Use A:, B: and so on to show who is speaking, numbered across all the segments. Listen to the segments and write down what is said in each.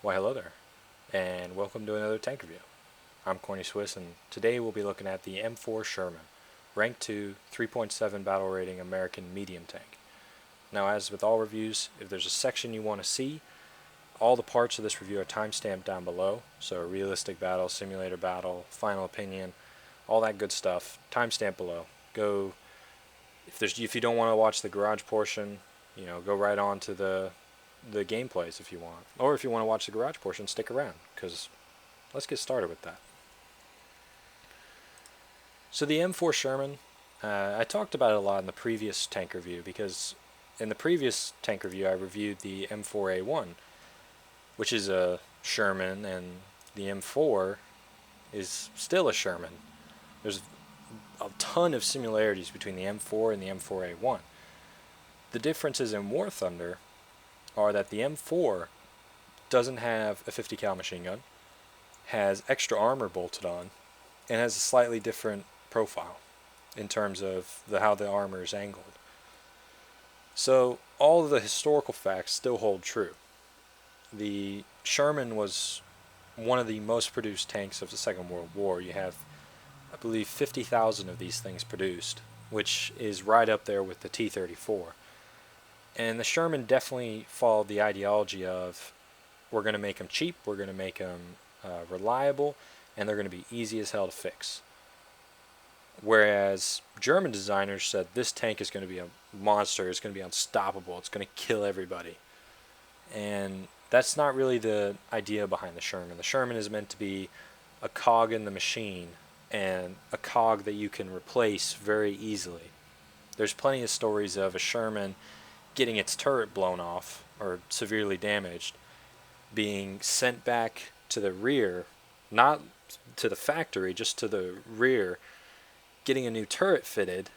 A: Why hello there, and welcome to another tank review. I'm Corny Swiss, and today we'll be looking at the M4 Sherman, Rank 2, 3.7 battle rating American medium tank. Now, as with all reviews, if there's a section you want to see, all the parts of this review are timestamped down below, so realistic battle, simulator battle, final opinion, all that good stuff, timestamp below. Go, if you don't want to watch the garage portion, go right on to the gameplays if you want. Or if you want to watch the garage portion, stick around, because let's get started with that. So the M4 Sherman, I talked about it a lot in the previous tank review, because in the previous tank review I reviewed the M4A1, which is a Sherman, and the M4 is still a Sherman. There's a ton of similarities between the M4 and the M4A1. The differences in War Thunder are that the M4 doesn't have a 50 cal machine gun, has extra armor bolted on, and has a slightly different profile in terms of how the armor is angled. So all of the historical facts still hold true. The Sherman was one of the most produced tanks of the Second World War. You have, I believe, 50,000 of these things produced, which is right up there with the T-34. And the Sherman definitely followed the ideology of, we're going to make them cheap, we're going to make them reliable, and they're going to be easy as hell to fix. Whereas German designers said this tank is going to be a monster, it's going to be unstoppable, it's going to kill everybody. And that's not really the idea behind the Sherman. The Sherman is meant to be a cog in the machine, and a cog that you can replace very easily. There's plenty of stories of a Sherman getting its turret blown off or severely damaged, being sent back to the rear, not to the factory, just to the rear, getting a new turret fitted,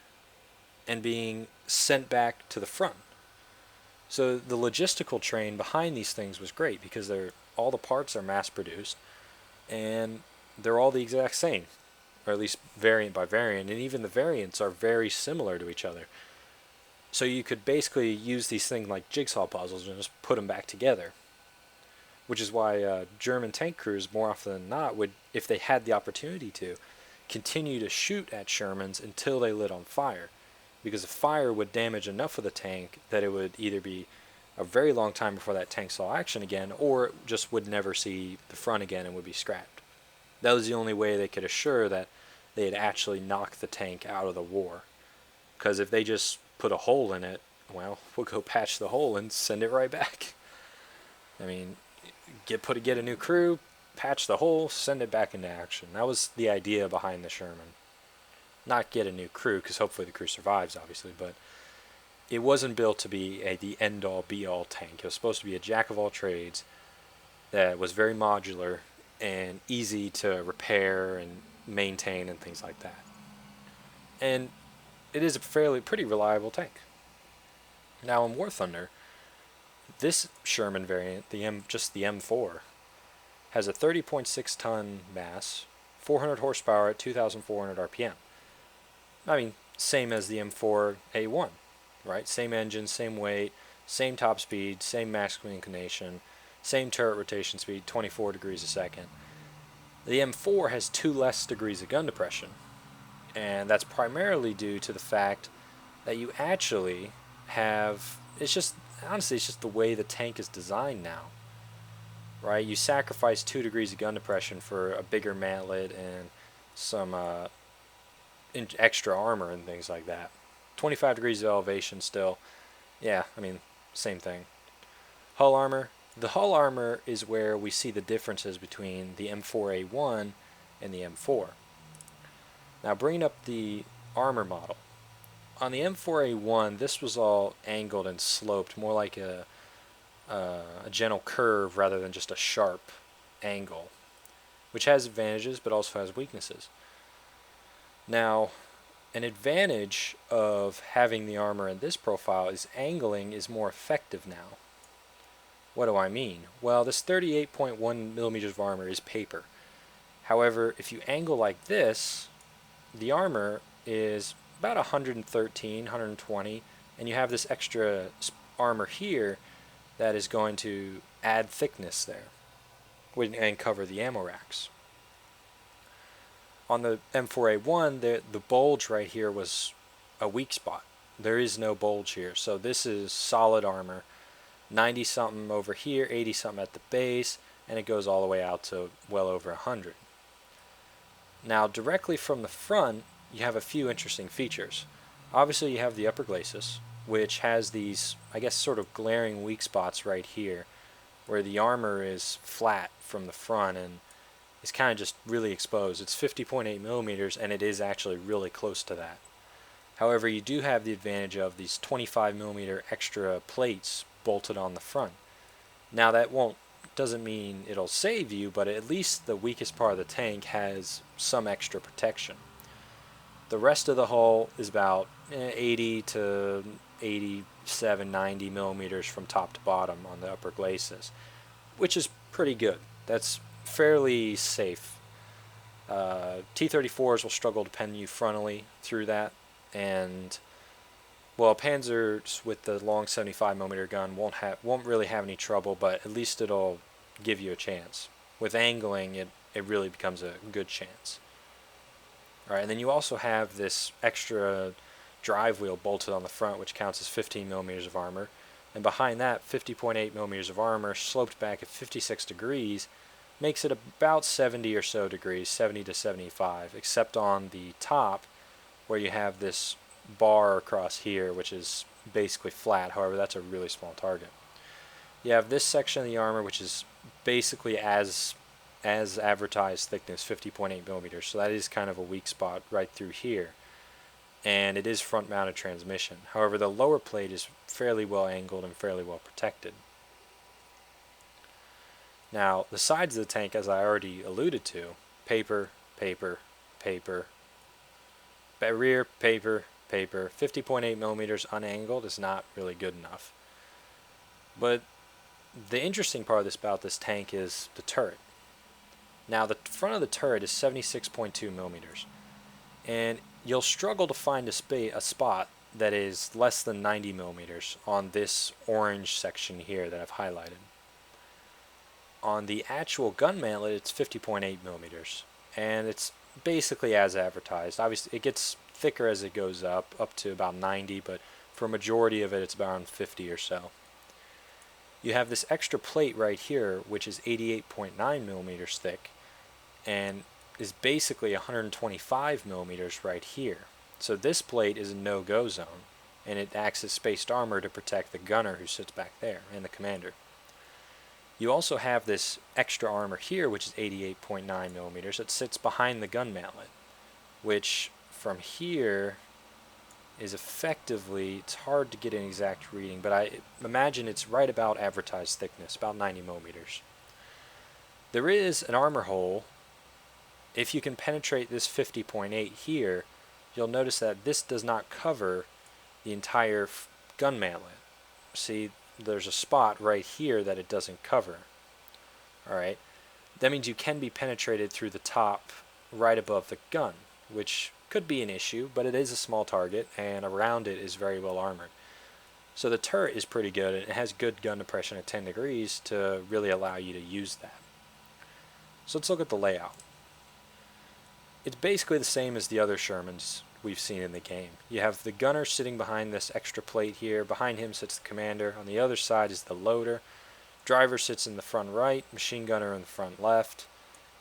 A: and being sent back to the front. So the logistical train behind these things was great, because all the parts are mass produced, and they're all the exact same, or at least variant by variant, and even the variants are very similar to each other. So you could basically use these things like jigsaw puzzles and just put them back together. Which is why German tank crews, more often than not, would, if they had the opportunity to, continue to shoot at Shermans until they lit on fire. Because the fire would damage enough of the tank that it would either be a very long time before that tank saw action again, or just would never see the front again and would be scrapped. That was the only way they could assure that they had actually knocked the tank out of the war. Because if they just put a hole in it, well, we'll go patch the hole and send it right back. I mean, get a new crew, patch the hole, send it back into action. That was the idea behind the Sherman. Not get a new crew, because hopefully the crew survives, obviously, but it wasn't built to be the end-all, be-all tank. It was supposed to be a jack-of-all-trades that was very modular and easy to repair and maintain and things like that. And it is a pretty reliable tank. Now in War Thunder, this Sherman variant, just the M4, has a 30.6 ton mass, 400 horsepower at 2,400 RPM. I mean, same as the M4A1, right? Same engine, same weight, same top speed, same max inclination, same turret rotation speed, 24 degrees a second. The M4 has 2 less degrees of gun depression, and that's primarily due to the fact that you actually have, honestly, it's just the way the tank is designed now, right? You sacrifice 2 degrees of gun depression for a bigger mantlet and some extra armor and things like that. 25 degrees of elevation still, yeah, I mean, same thing. Hull armor. The hull armor is where we see the differences between the M4A1 and the M4. Now bringing up the armor model. On the M4A1, this was all angled and sloped, more like a gentle curve rather than just a sharp angle, which has advantages but also has weaknesses. Now, an advantage of having the armor in this profile is angling is more effective now. What do I mean? Well, this 38.1 millimeters of armor is paper. However, if you angle like this, the armor is about 113, 120, and you have this extra armor here that is going to add thickness there. and cover the ammo racks. On the M4A1, the bulge right here was a weak spot. There is no bulge here, so this is solid armor. 90 something over here, 80 something at the base, and it goes all the way out to well over 100. Now directly from the front, you have a few interesting features. Obviously you have the upper glacis, which has these, I guess, sort of glaring weak spots right here, where the armor is flat from the front and is kind of just really exposed. It's 50.8 millimeters, and it is actually really close to that. However, you do have the advantage of these 25 millimeter extra plates bolted on the front. Now that doesn't mean it'll save you, but at least the weakest part of the tank has some extra protection. The rest of the hull is about 80 to 87, 90 millimeters from top to bottom on the upper glacis, which is pretty good. That's fairly safe. T-34s will struggle to pen you frontally through that, and well, Panzers with the long 75mm gun won't really have any trouble, but at least it'll give you a chance. With angling, it really becomes a good chance. Alright, and then you also have this extra drive wheel bolted on the front, which counts as 15mm of armor, and behind that, 50.8mm of armor sloped back at 56 degrees makes it about 70 or so degrees, 70 to 75, except on the top where you have this bar across here, which is basically flat. However, that's a really small target. You have this section of the armor, which is basically as advertised thickness, 50.8 millimeters. So that is kind of a weak spot right through here, and it is front-mounted transmission. However, the lower plate is fairly well angled and fairly well protected. Now, the sides of the tank, as I already alluded to, paper, paper, paper, rear, paper, paper. 50.8 millimeters unangled is not really good enough. But the interesting part about this tank is the turret. Now, the front of the turret is 76.2 millimeters, and you'll struggle to find a spot that is less than 90 millimeters on this orange section here that I've highlighted. On the actual gun mantlet, it's 50.8 millimeters, and it's basically as advertised. Obviously, it gets thicker as it goes up to about 90, but for a majority of it, it's around 50 or so. You have this extra plate right here, which is 88.9 millimeters thick, and is basically 125 millimeters right here. So this plate is a no-go zone, and it acts as spaced armor to protect the gunner who sits back there, and the commander. You also have this extra armor here, which is 88.9 millimeters, that sits behind the gun mantlet, which from here is effectively, it's hard to get an exact reading, but I imagine it's right about advertised thickness, about 90 millimeters. There is an armor hole. If you can penetrate this 50.8 here, you'll notice that this does not cover the entire gun mantlet. See, there's a spot right here that it doesn't cover. Alright, that means you can be penetrated through the top right above the gun, which could be an issue, but it is a small target, and around it is very well armored. So the turret is pretty good, and it has good gun depression at 10 degrees to really allow you to use that. So let's look at the layout. It's basically the same as the other Shermans we've seen in the game. You have the gunner sitting behind this extra plate here. Behind him sits the commander. On the other side is the loader. Driver sits in the front right, machine gunner in the front left,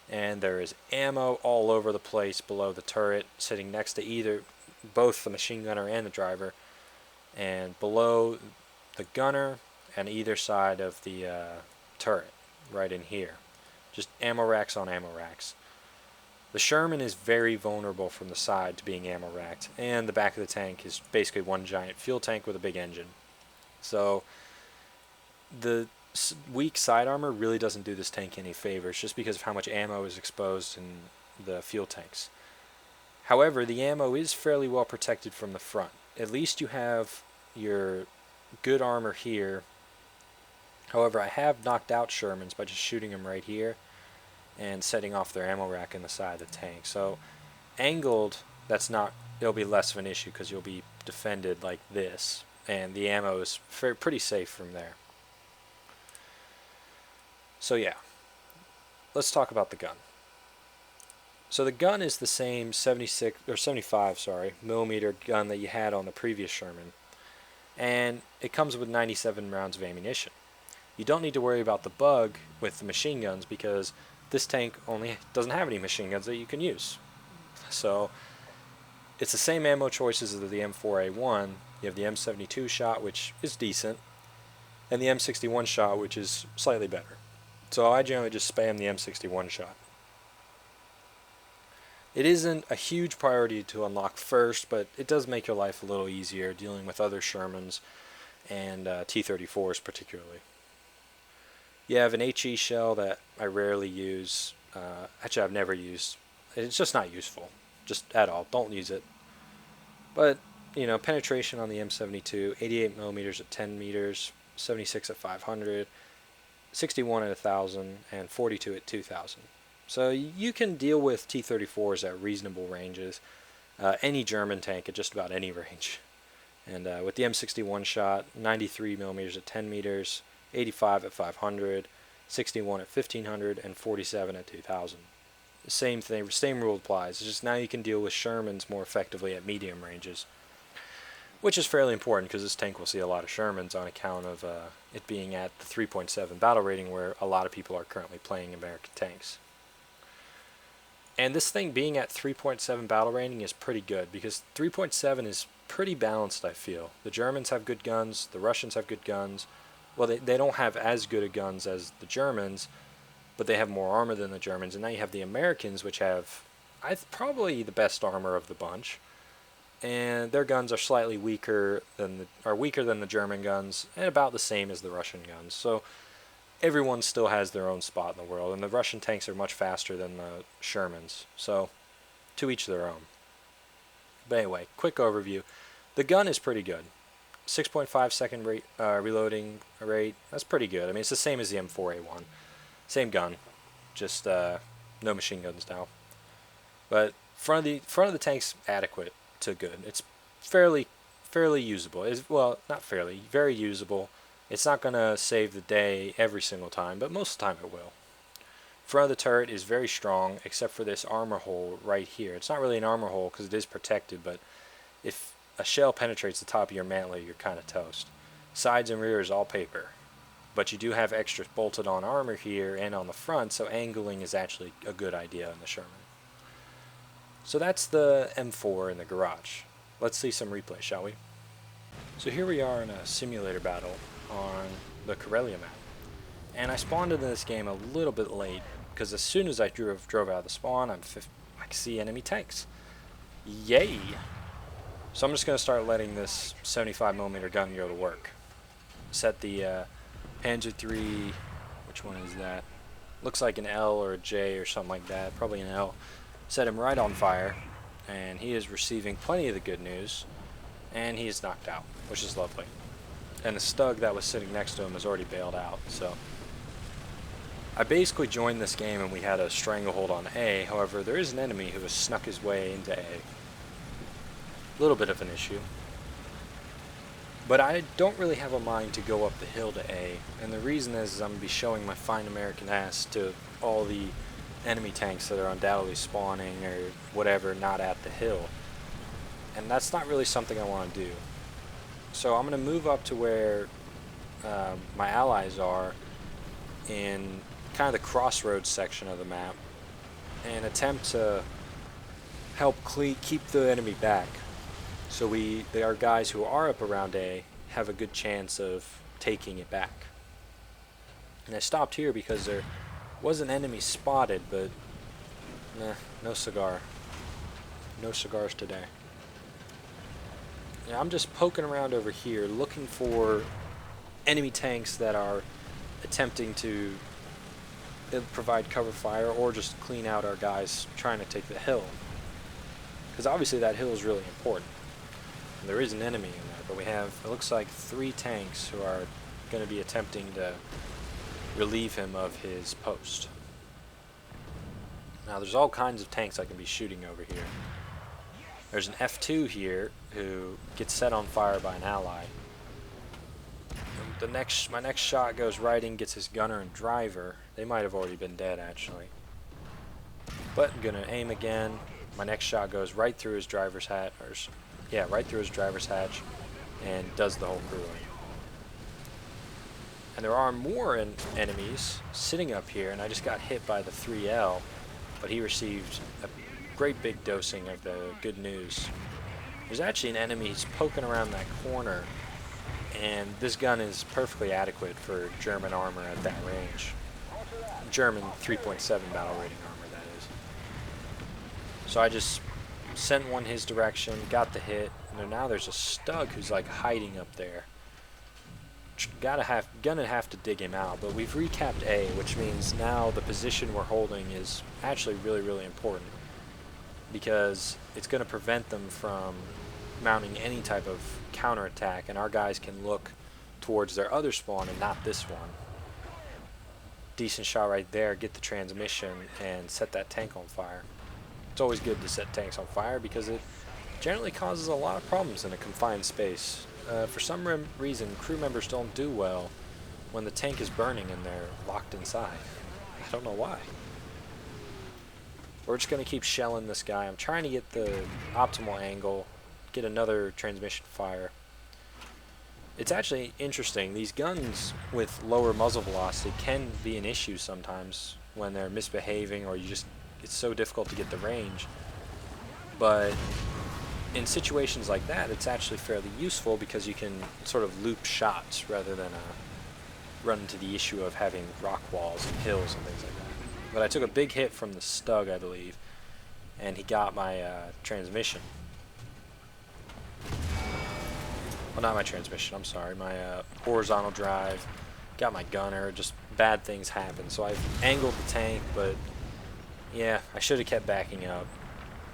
A: and there is ammo all over the place below the turret, sitting next to both the machine gunner and the driver, and below the gunner and either side of the turret, right in here. Just ammo racks on ammo racks. The Sherman is very vulnerable from the side to being ammo racked, and the back of the tank is basically one giant fuel tank with a big engine. So the weak side armor really doesn't do this tank any favors, just because of how much ammo is exposed in the fuel tanks. However, the ammo is fairly well protected from the front. At least you have your good armor here. However, I have knocked out Shermans by just shooting them right here and setting off their ammo rack in the side of the tank. So angled, it'll be less of an issue because you'll be defended like this, and the ammo is pretty safe from there. So yeah, let's talk about the gun. So the gun is the same 76 or 75, sorry, millimeter gun that you had on the previous Sherman, and it comes with 97 rounds of ammunition. You don't need to worry about the bug with the machine guns because this tank only doesn't have any machine guns that you can use. So it's the same ammo choices as the M4A1. You have the M72 shot, which is decent, and the M61 shot, which is slightly better. So I generally just spam the M61 shot. It isn't a huge priority to unlock first, but it does make your life a little easier dealing with other Shermans and T-34s particularly. You have an HE shell that I rarely use. Actually, I've never used. It's just not useful, just at all. Don't use it. But, you know, penetration on the M72, 88 millimeters at 10 meters, 76 at 500, 61 at 1,000, and 42 at 2,000. So you can deal with T-34s at reasonable ranges, any German tank at just about any range. And with the M61 shot, 93 millimeters at 10 meters, 85 at 500, 61 at 1,500, and 47 at 2,000. Same thing, same rule applies. It's just now you can deal with Shermans more effectively at medium ranges, which is fairly important because this tank will see a lot of Shermans on account of it being at the 3.7 battle rating where a lot of people are currently playing American tanks. And this thing being at 3.7 battle rating is pretty good because 3.7 is pretty balanced, I feel. The Germans have good guns, the Russians have good guns. Well, they don't have as good of guns as the Germans, but they have more armor than the Germans. And now you have the Americans, which have probably the best armor of the bunch. And their guns are slightly weaker than the German guns, and about the same as the Russian guns. So everyone still has their own spot in the world, and the Russian tanks are much faster than the Shermans, so to each their own. But anyway, quick overview. The gun is pretty good. 6.5 second reloading rate, that's pretty good. I mean, it's the same as the M4A1. Same gun, just no machine guns now. But front of the tank's adequate to good. It's fairly usable. Well, not fairly, very usable. It's not going to save the day every single time, but most of the time it will. Front of the turret is very strong, except for this armor hole right here. It's not really an armor hole because it is protected, but if a shell penetrates the top of your mantlet, you're kind of toast. Sides and rear is all paper, but you do have extra bolted on armor here and on the front, so angling is actually a good idea in the Sherman. So that's the M4 in the garage. Let's see some replay, shall we? So here we are in a simulator battle on the Corellia map, and I spawned into this game a little bit late because as soon as I drove out of the spawn, I see enemy tanks. Yay! So I'm just going to start letting this 75mm gun go to work. Set the Panzer III, which one is that? Looks like an L or a J or something like that, probably an L. Set him right on fire, and he is receiving plenty of the good news, and he is knocked out, which is lovely. And the Stug that was sitting next to him has already bailed out, so I basically joined this game and we had a stranglehold on A. However, there is an enemy who has snuck his way into A. A little bit of an issue. But I don't really have a mind to go up the hill to A, and the reason is I'm going to be showing my fine American ass to all the enemy tanks that are undoubtedly spawning or whatever not at the hill. And that's not really something I want to do. So I'm going to move up to where my allies are in kind of the crossroads section of the map and attempt to help keep the enemy back. So our guys who are up around A have a good chance of taking it back. And I stopped here because there was an enemy spotted, but no cigar. No cigars today. I'm just poking around over here looking for enemy tanks that are attempting to provide cover fire or just clean out our guys trying to take the hill. Because obviously that hill is really important. And there is an enemy in there, but we have, it looks like 3 tanks who are going to be attempting to relieve him of his post. Now there's all kinds of tanks I can be shooting over here. There's an F2 here who gets set on fire by an ally. And my next shot goes right in, gets his gunner and driver, They might have already been dead, actually. But I'm gonna aim again. My next shot goes right through his driver's hatch, right through his driver's hatch, and does the whole crewing. And there are more enemies sitting up here, and I just got hit by the 3L, but he received a great big dosing of the good news. There's actually an enemy who's poking around that corner, and this gun is perfectly adequate for German armor at that range. German 3.7 battle rating armor, that is. So I just sent one his direction, got the hit, and now there's a Stug who's like hiding up there. Gonna have to dig him out, but we've recapped A, which means now the position we're holding is actually really, really important, because it's going to prevent them from mounting any type of counterattack, and our guys can look towards their other spawn and not this one. Decent shot right there, get the transmission, and set that tank on fire. It's always good to set tanks on fire because it generally causes a lot of problems in a confined space. For some reason, crew members don't do well when the tank is burning and they're locked inside. I don't know why. We're just going to keep shelling this guy. I'm trying to get the optimal angle, get another transmission fire. It's actually interesting. These guns with lower muzzle velocity can be an issue sometimes when they're misbehaving, or it's so difficult to get the range. But in situations like that, it's actually fairly useful because you can sort of loop shots rather than run into the issue of having rock walls and hills and things like that. But I took a big hit from the Stug, I believe, and he got my transmission. Well, not my transmission, I'm sorry, my horizontal drive, got my gunner, just bad things happen. So I've angled the tank, but yeah, I should have kept backing up.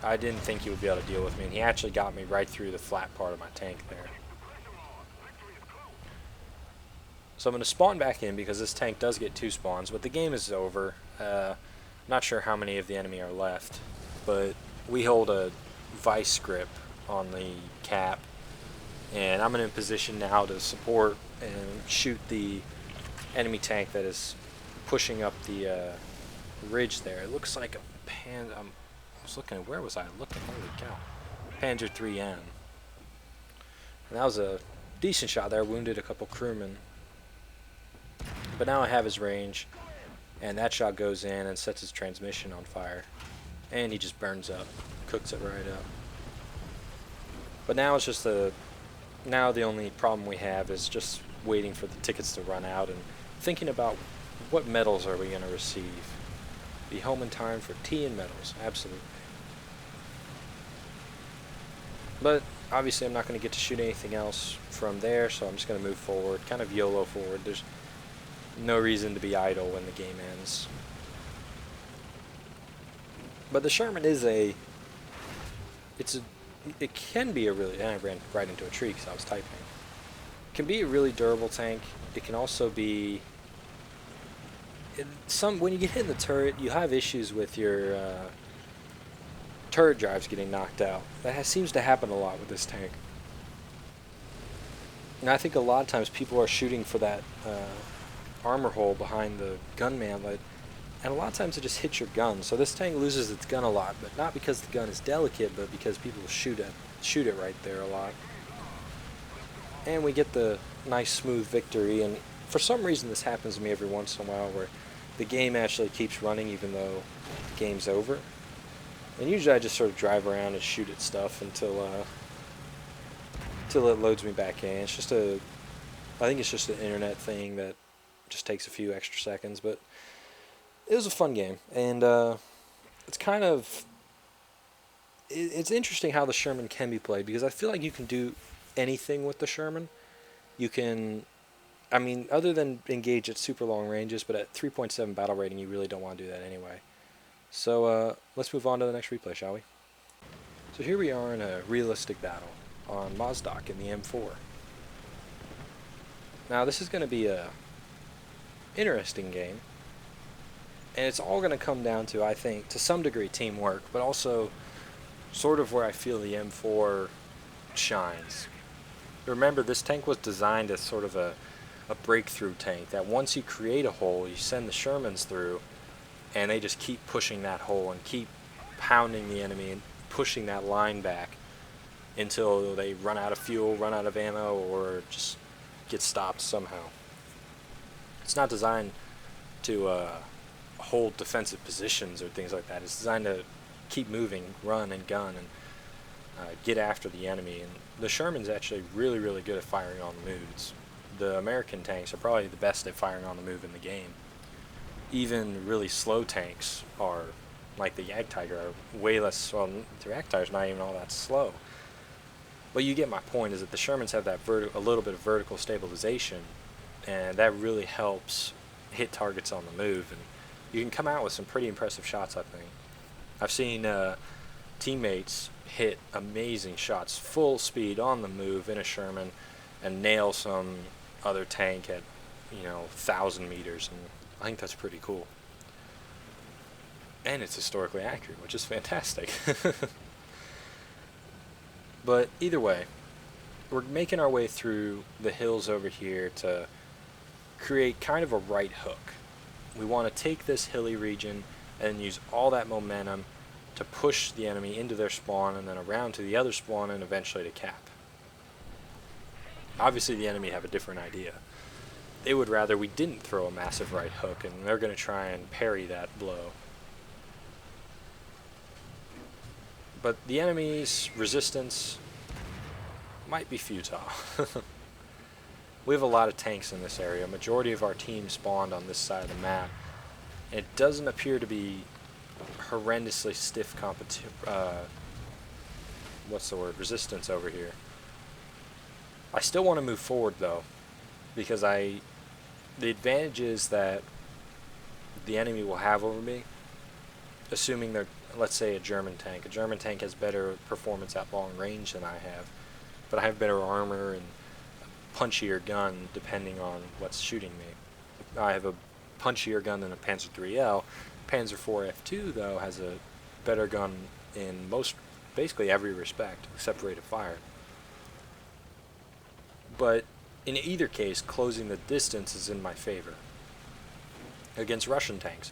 A: I didn't think he would be able to deal with me, and he actually got me right through the flat part of my tank there. So I'm going to spawn back in because this tank does get 2 spawns, but the game is over. Not sure how many of the enemy are left, but we hold a vice grip on the cap, and I'm in a position now to support and shoot the enemy tank that is pushing up the ridge there. It looks like a pan. I was looking, where was I looking? Holy cow. Panzer 3N. And that was a decent shot there, wounded a couple crewmen. But now I have his range, and that shot goes in and sets his transmission on fire. And he just burns up, cooks it right up. But now it's just now the only problem we have is just waiting for the tickets to run out and thinking about what medals are we going to receive. Be home in time for tea and medals, absolutely. But obviously I'm not going to get to shoot anything else from there, so I'm just going to move forward, kind of YOLO forward. There's no reason to be idle when the game ends. But the Sherman is it can be a really, and I ran right into a tree because I was typing. It can be a really durable tank. It can also be, when you get hit in the turret, you have issues with your turret drives getting knocked out. That seems to happen a lot with this tank. And I think a lot of times people are shooting for that armor hole behind the gunman, and a lot of times it just hits your gun. So this tank loses its gun a lot, but not because the gun is delicate, but because people shoot it right there a lot. And we get the nice smooth victory, and for some reason this happens to me every once in a while where the game actually keeps running even though the game's over. And usually I just sort of drive around and shoot at stuff until it loads me back in. I think it's just an internet thing that just takes a few extra seconds, but it was a fun game, and it's interesting how the Sherman can be played, because I feel like you can do anything with the Sherman. You can, other than engage at super long ranges, but at 3.7 battle rating, you really don't want to do that anyway. So let's move on to the next replay, shall we? So here we are in a realistic battle on Mozdok in the M4. Now this is going to be a interesting game, and it's all going to come down to, I think, to some degree teamwork, but also sort of where I feel the M4 shines. Remember, this tank was designed as sort of a a breakthrough tank that once you create a hole, you send the Shermans through, and they just keep pushing that hole and keep pounding the enemy and pushing that line back until they run out of fuel, run out of ammo, or just get stopped somehow. It's not designed to hold defensive positions or things like that. It's designed to keep moving, run and gun, and get after the enemy. And the Sherman's actually really, really good at firing on the moves. The American tanks are probably the best at firing on the move in the game. Even really slow tanks are, like the Jagdtiger, are way less. Well, the Jagdtiger's not even all that slow. But you get my point, is that the Shermans have that a little bit of vertical stabilization, and that really helps hit targets on the move. And you can come out with some pretty impressive shots, I think. I've seen teammates hit amazing shots, full speed on the move in a Sherman, and nail some other tank at 1,000 meters, and I think that's pretty cool. And it's historically accurate, which is fantastic. But either way, we're making our way through the hills over here to create kind of a right hook. We want to take this hilly region and use all that momentum to push the enemy into their spawn and then around to the other spawn and eventually to cap. Obviously the enemy have a different idea. They would rather we didn't throw a massive right hook, and they're going to try and parry that blow. But the enemy's resistance might be futile. We have a lot of tanks in this area. A majority of our team spawned on this side of the map. And it doesn't appear to be horrendously stiff resistance over here. I still want to move forward though, because the advantages that the enemy will have over me, assuming they're, let's say, a German tank. A German tank has better performance at long range than I have, but I have better armor and a punchier gun depending on what's shooting me. I have a punchier gun than a Panzer IIIL. Panzer IV F2 though has a better gun in basically every respect except rate of fire. But in either case, closing the distance is in my favor against Russian tanks.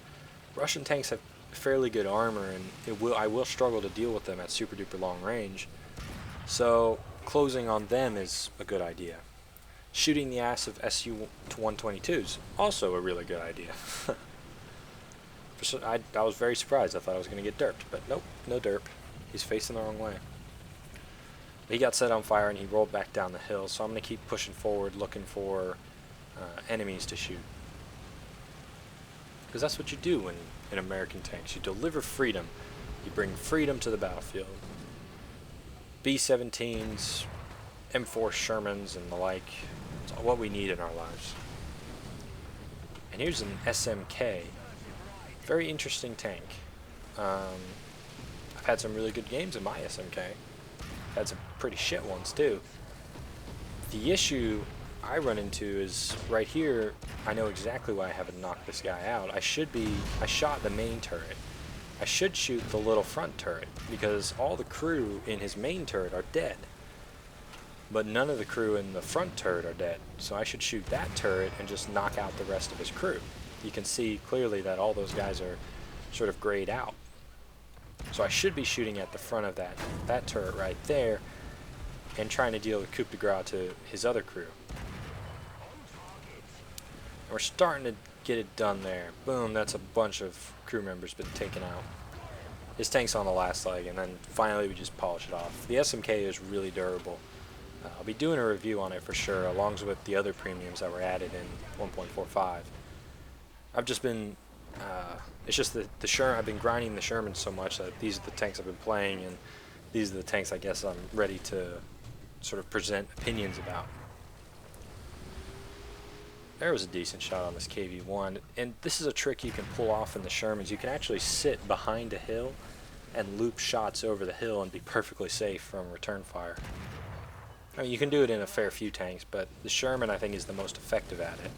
A: Russian tanks have fairly good armor, and I will struggle to deal with them at super duper long range. So closing on them is a good idea. Shooting the ass of Su-122s, also a really good idea. I was very surprised. I thought I was going to get derped, but nope, no derp. He's facing the wrong way. He got set on fire and he rolled back down the hill, so I'm going to keep pushing forward looking for enemies to shoot. Because that's what you do in American tanks. You deliver freedom. You bring freedom to the battlefield. B-17s, M4 Shermans, and the like. It's what we need in our lives. And here's an SMK. Very interesting tank. I've had some really good games in my SMK. Had some pretty shit ones too. The issue I run into is right here. I know exactly why I haven't knocked this guy out. I shot the main turret. I should shoot the little front turret because all the crew in his main turret are dead. But none of the crew in the front turret are dead. So I should shoot that turret and just knock out the rest of his crew. You can see clearly that all those guys are sort of grayed out. So I should be shooting at the front of that turret right there and trying to deal the coup de grace to his other crew. And we're starting to get it done there. Boom, that's a bunch of crew members been taken out. His tank's on the last leg, and then finally we just polish it off. The SMK is really durable. I'll be doing a review on it for sure, along with the other premiums that were added in 1.45. I've just been... it's just the Sherman. I've been grinding the Sherman so much that these are the tanks I've been playing, and these are the tanks I guess I'm ready to sort of present opinions about. There was a decent shot on this KV-1, and this is a trick you can pull off in the Shermans. You can actually sit behind a hill and loop shots over the hill and be perfectly safe from return fire. I mean, you can do it in a fair few tanks, but the Sherman I think is the most effective at it.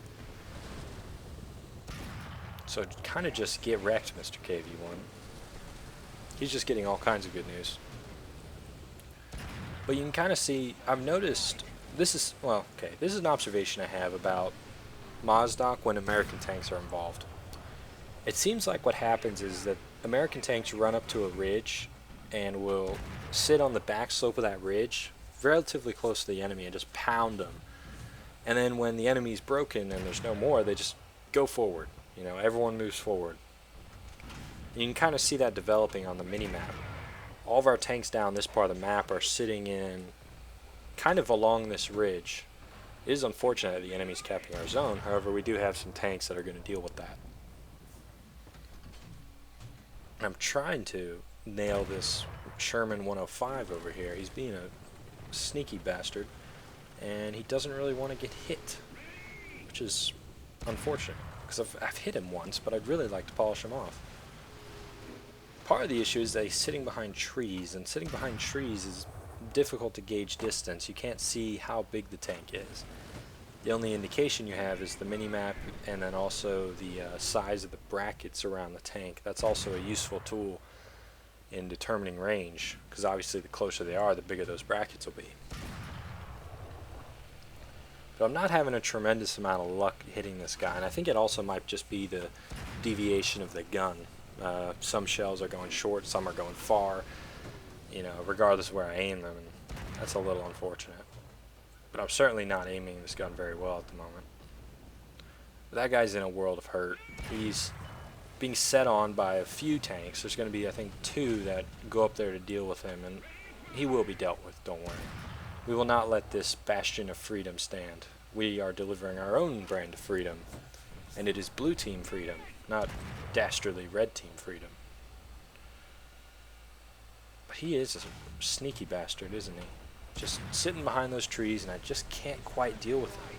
A: So kind of just get wrecked, Mr. KV-1. He's just getting all kinds of good news. But you can kind of see, I've noticed, this is an observation I have about Mozdok when American tanks are involved. It seems like what happens is that American tanks run up to a ridge and will sit on the back slope of that ridge, relatively close to the enemy, and just pound them. And then when the enemy's broken and there's no more, they just go forward. You know, everyone moves forward. And you can kind of see that developing on the mini-map. All of our tanks down this part of the map are sitting in kind of along this ridge. It is unfortunate that the enemy's capping our zone, however we do have some tanks that are going to deal with that. I'm trying to nail this Sherman 105 over here. He's being a sneaky bastard, and he doesn't really want to get hit, which is unfortunate, because I've hit him once, but I'd really like to polish him off. Part of the issue is that he's sitting behind trees, and sitting behind trees is difficult to gauge distance. You can't see how big the tank is. The only indication you have is the mini-map, and then also the size of the brackets around the tank. That's also a useful tool in determining range, because obviously the closer they are, the bigger those brackets will be. But I'm not having a tremendous amount of luck hitting this guy, and I think it also might just be the deviation of the gun. Some shells are going short, some are going far, you know, regardless of where I aim them, and that's a little unfortunate. But I'm certainly not aiming this gun very well at the moment. But that guy's in a world of hurt. He's being set on by a few tanks. There's going to be, I think, 2 that go up there to deal with him, and he will be dealt with, don't worry. We will not let this bastion of freedom stand. We are delivering our own brand of freedom, and it is blue team freedom, not dastardly red team freedom. But he is a sneaky bastard, isn't he? Just sitting behind those trees, and I just can't quite deal with him.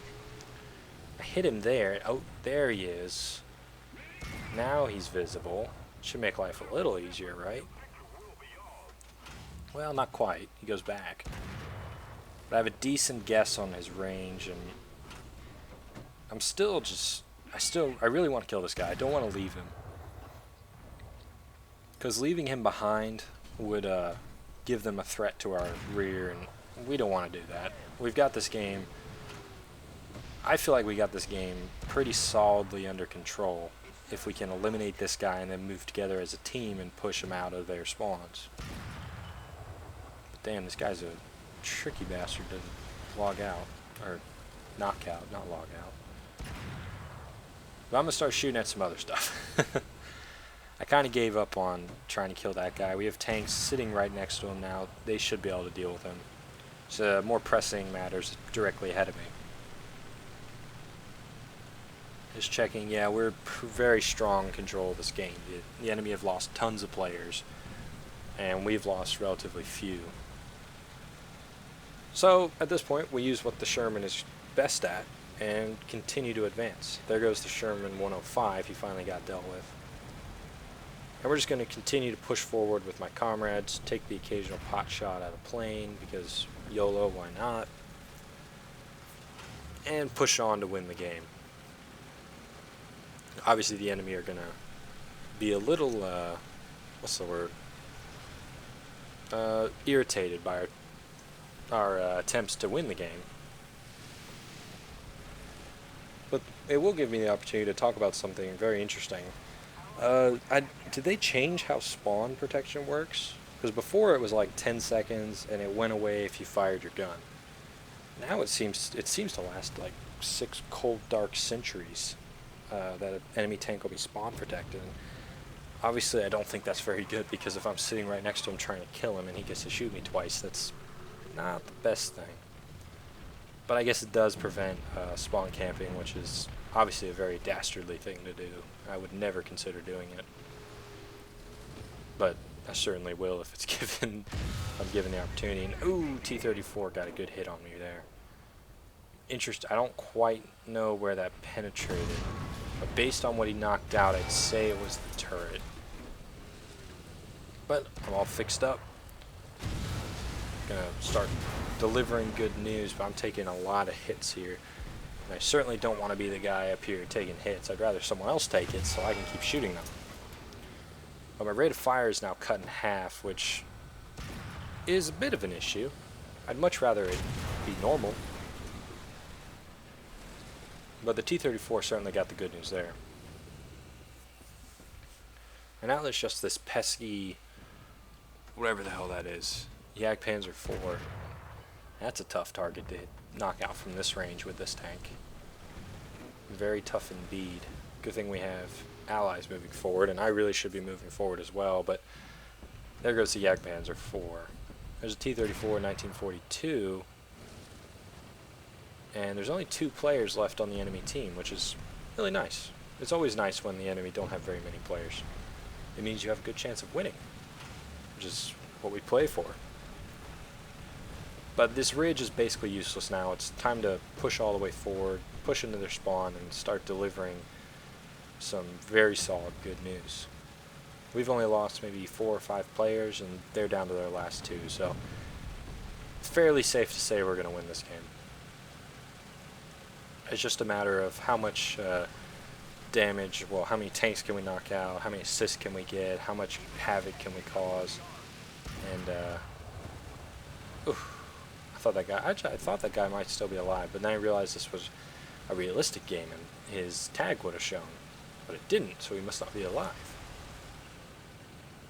A: I hit him there. Oh, there he is. Now he's visible. Should make life a little easier, right? Well, not quite. He goes back. But I have a decent guess on his range, and I'm still just... I really want to kill this guy. I don't want to leave him. Because leaving him behind would give them a threat to our rear, and we don't want to do that. We've got this game... I feel like we got this game pretty solidly under control if we can eliminate this guy and then move together as a team and push him out of their spawns. But damn, this guy's a tricky bastard to log out. Or knock out, not log out. But I'm going to start shooting at some other stuff. I kind of gave up on trying to kill that guy. We have tanks sitting right next to him now. They should be able to deal with him. So more pressing matters directly ahead of me. Just checking, yeah, we're very strong control of this game. The enemy have lost tons of players, and we've lost relatively few. So, at this point, we use what the Sherman is best at, and continue to advance. There goes the Sherman 105, he finally got dealt with. And we're just going to continue to push forward with my comrades, take the occasional pot shot at a plane, because YOLO, why not? And push on to win the game. Obviously the enemy are going to be a little, what's the word? Irritated by our attempts to win the game. But it will give me the opportunity to talk about something very interesting. Did they change how spawn protection works? Because before it was like 10 seconds and it went away if you fired your gun. Now it seems to last like 6 cold dark centuries. That an enemy tank will be spawn protected. And obviously I don't think that's very good, because if I'm sitting right next to him trying to kill him and he gets to shoot me twice, that's not the best thing. But I guess it does prevent spawn camping, which is obviously a very dastardly thing to do. I would never consider doing it. But I certainly will if it's given. I'm given the opportunity. And ooh, T-34 got a good hit on me there. I don't quite know where that penetrated, but based on what he knocked out, I'd say it was the turret. But I'm all fixed up. Gonna start delivering good news, but I'm taking a lot of hits here. And I certainly don't want to be the guy up here taking hits. I'd rather someone else take it so I can keep shooting them. But my rate of fire is now cut in half, which is a bit of an issue. I'd much rather it be normal. But the T-34 certainly got the good news there. And now there's just this pesky, whatever the hell that is, Jagdpanzer IV. That's a tough target to knock out from this range with this tank. Very tough indeed. Good thing we have allies moving forward, and I really should be moving forward as well, but there goes the Jagdpanzer IV. There's a T-34 in 1942, and there's only 2 players left on the enemy team, which is really nice. It's always nice when the enemy don't have very many players. It means you have a good chance of winning, which is what we play for. But this ridge is basically useless now. It's time to push all the way forward, push into their spawn, and start delivering some very solid good news. We've only lost maybe 4 or 5 players, and they're down to their last 2, so it's fairly safe to say we're going to win this game. It's just a matter of how much damage, well, how many tanks can we knock out, how many assists can we get, how much havoc can we cause, and I thought that guy might still be alive, but then I realized this was a realistic game and his tag would have shown, but it didn't, so he must not be alive.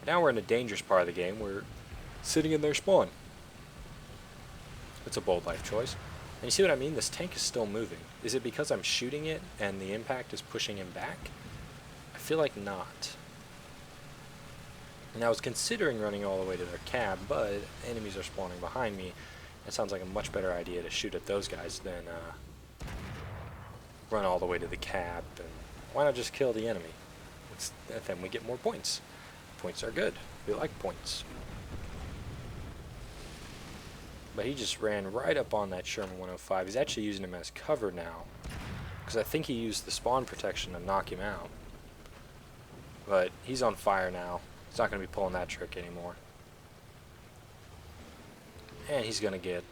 A: Now we're in a dangerous part of the game. We're sitting in their spawn. It's a bold life choice. And you see what I mean? This tank is still moving. Is it because I'm shooting it and the impact is pushing him back? I feel like not. And I was considering running all the way to their cab, but enemies are spawning behind me. It sounds like a much better idea to shoot at those guys than run all the way to the cab. And why not just kill the enemy? Then we get more points. Points are good. We like points. But he just ran right up on that Sherman 105. He's actually using him as cover now, because I think he used the spawn protection to knock him out. But he's on fire now. He's not going to be pulling that trick anymore. And he's going to get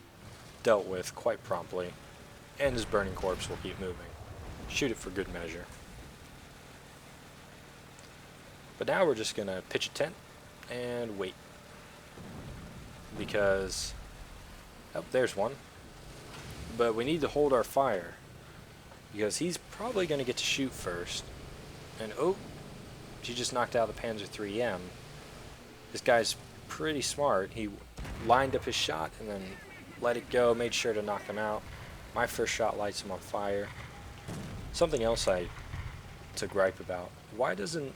A: dealt with quite promptly. And his burning corpse will keep moving. Shoot it for good measure. But now we're just going to pitch a tent and wait. Because, oh, there's one. But we need to hold our fire, because he's probably going to get to shoot first. And oh, he just knocked out the Panzer IIIM. This guy's pretty smart. He lined up his shot and then let it go, made sure to knock him out. My first shot lights him on fire. Something else to gripe about. Why doesn't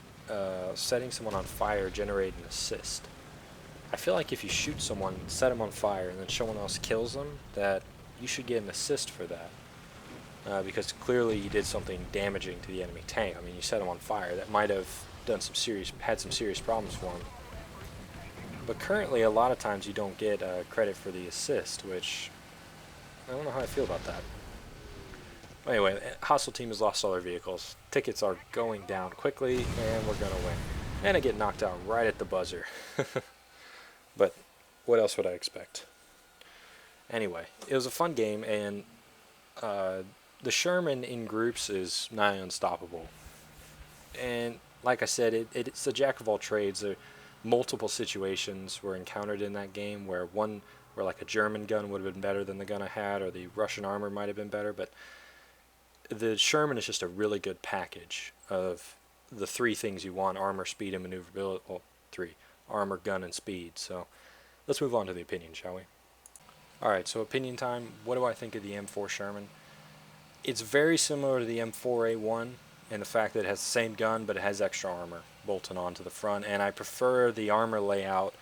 A: setting someone on fire generate an assist? I feel like if you shoot someone, set them on fire, and then someone else kills them, that you should get an assist for that. Because clearly you did something damaging to the enemy tank. I mean, you set him on fire. That might have had some serious problems for him. But currently, a lot of times you don't get credit for the assist, which I don't know how I feel about that. Anyway, hostile team has lost all their vehicles. Tickets are going down quickly, and we're going to win. And I get knocked out right at the buzzer. But what else would I expect? Anyway, it was a fun game, and the Sherman in groups is nigh unstoppable. And like I said, it's a jack of all trades. Multiple situations were encountered in that game where like a German gun would have been better than the gun I had, or the Russian armor might have been better, but the Sherman is just a really good package of the 3 things you want: armor, speed, and maneuverability. Well, 3. Armor, gun, and speed. So let's move on to the opinion, shall we? Alright, so opinion time. What do I think of the M4 Sherman? It's very similar to the M4A1 in the fact that it has the same gun, but it has extra armor bolted onto the front, and I prefer the armor layout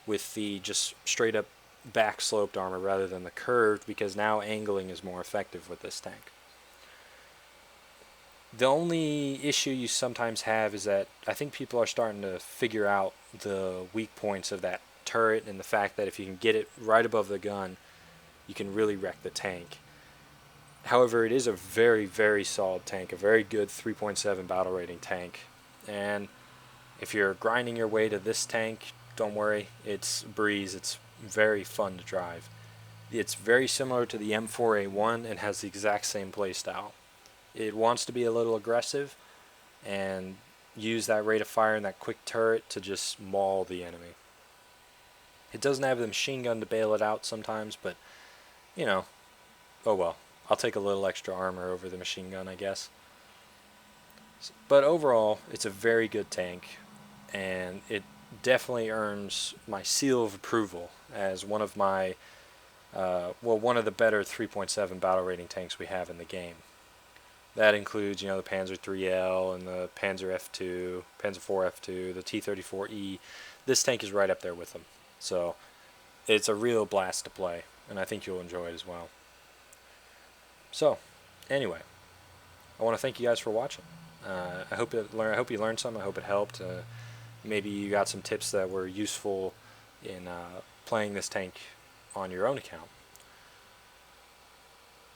A: with the just straight up back sloped armor rather than the curved, because now angling is more effective with this tank. The only issue you sometimes have is that I think people are starting to figure out the weak points of that turret, and the fact that if you can get it right above the gun, you can really wreck the tank. However, it is a very, very solid tank, a very good 3.7 battle rating tank. And if you're grinding your way to this tank, don't worry, it's a breeze. It's very fun to drive. It's very similar to the M4A1 and has the exact same playstyle. It wants to be a little aggressive and use that rate of fire and that quick turret to just maul the enemy. It doesn't have the machine gun to bail it out sometimes, but, you know, oh well. I'll take a little extra armor over the machine gun, I guess. But overall, it's a very good tank, and it definitely earns my seal of approval as one of my, one of the better 3.7 battle rating tanks we have in the game. That includes, the Panzer 3L and the Panzer F2, Panzer 4 F2, the T-34E. This tank is right up there with them. So it's a real blast to play, and I think you'll enjoy it as well. So, anyway, I want to thank you guys for watching. I hope you learned something. I hope it helped. Maybe you got some tips that were useful in playing this tank on your own account.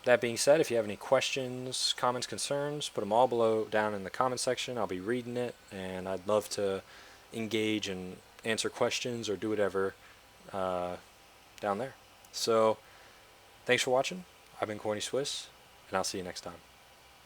A: That being said, if you have any questions, comments, concerns, put them all below down in the comment section. I'll be reading it, and I'd love to engage and answer questions or do whatever down there. So, thanks for watching. I've been Corny Swiss, and I'll see you next time.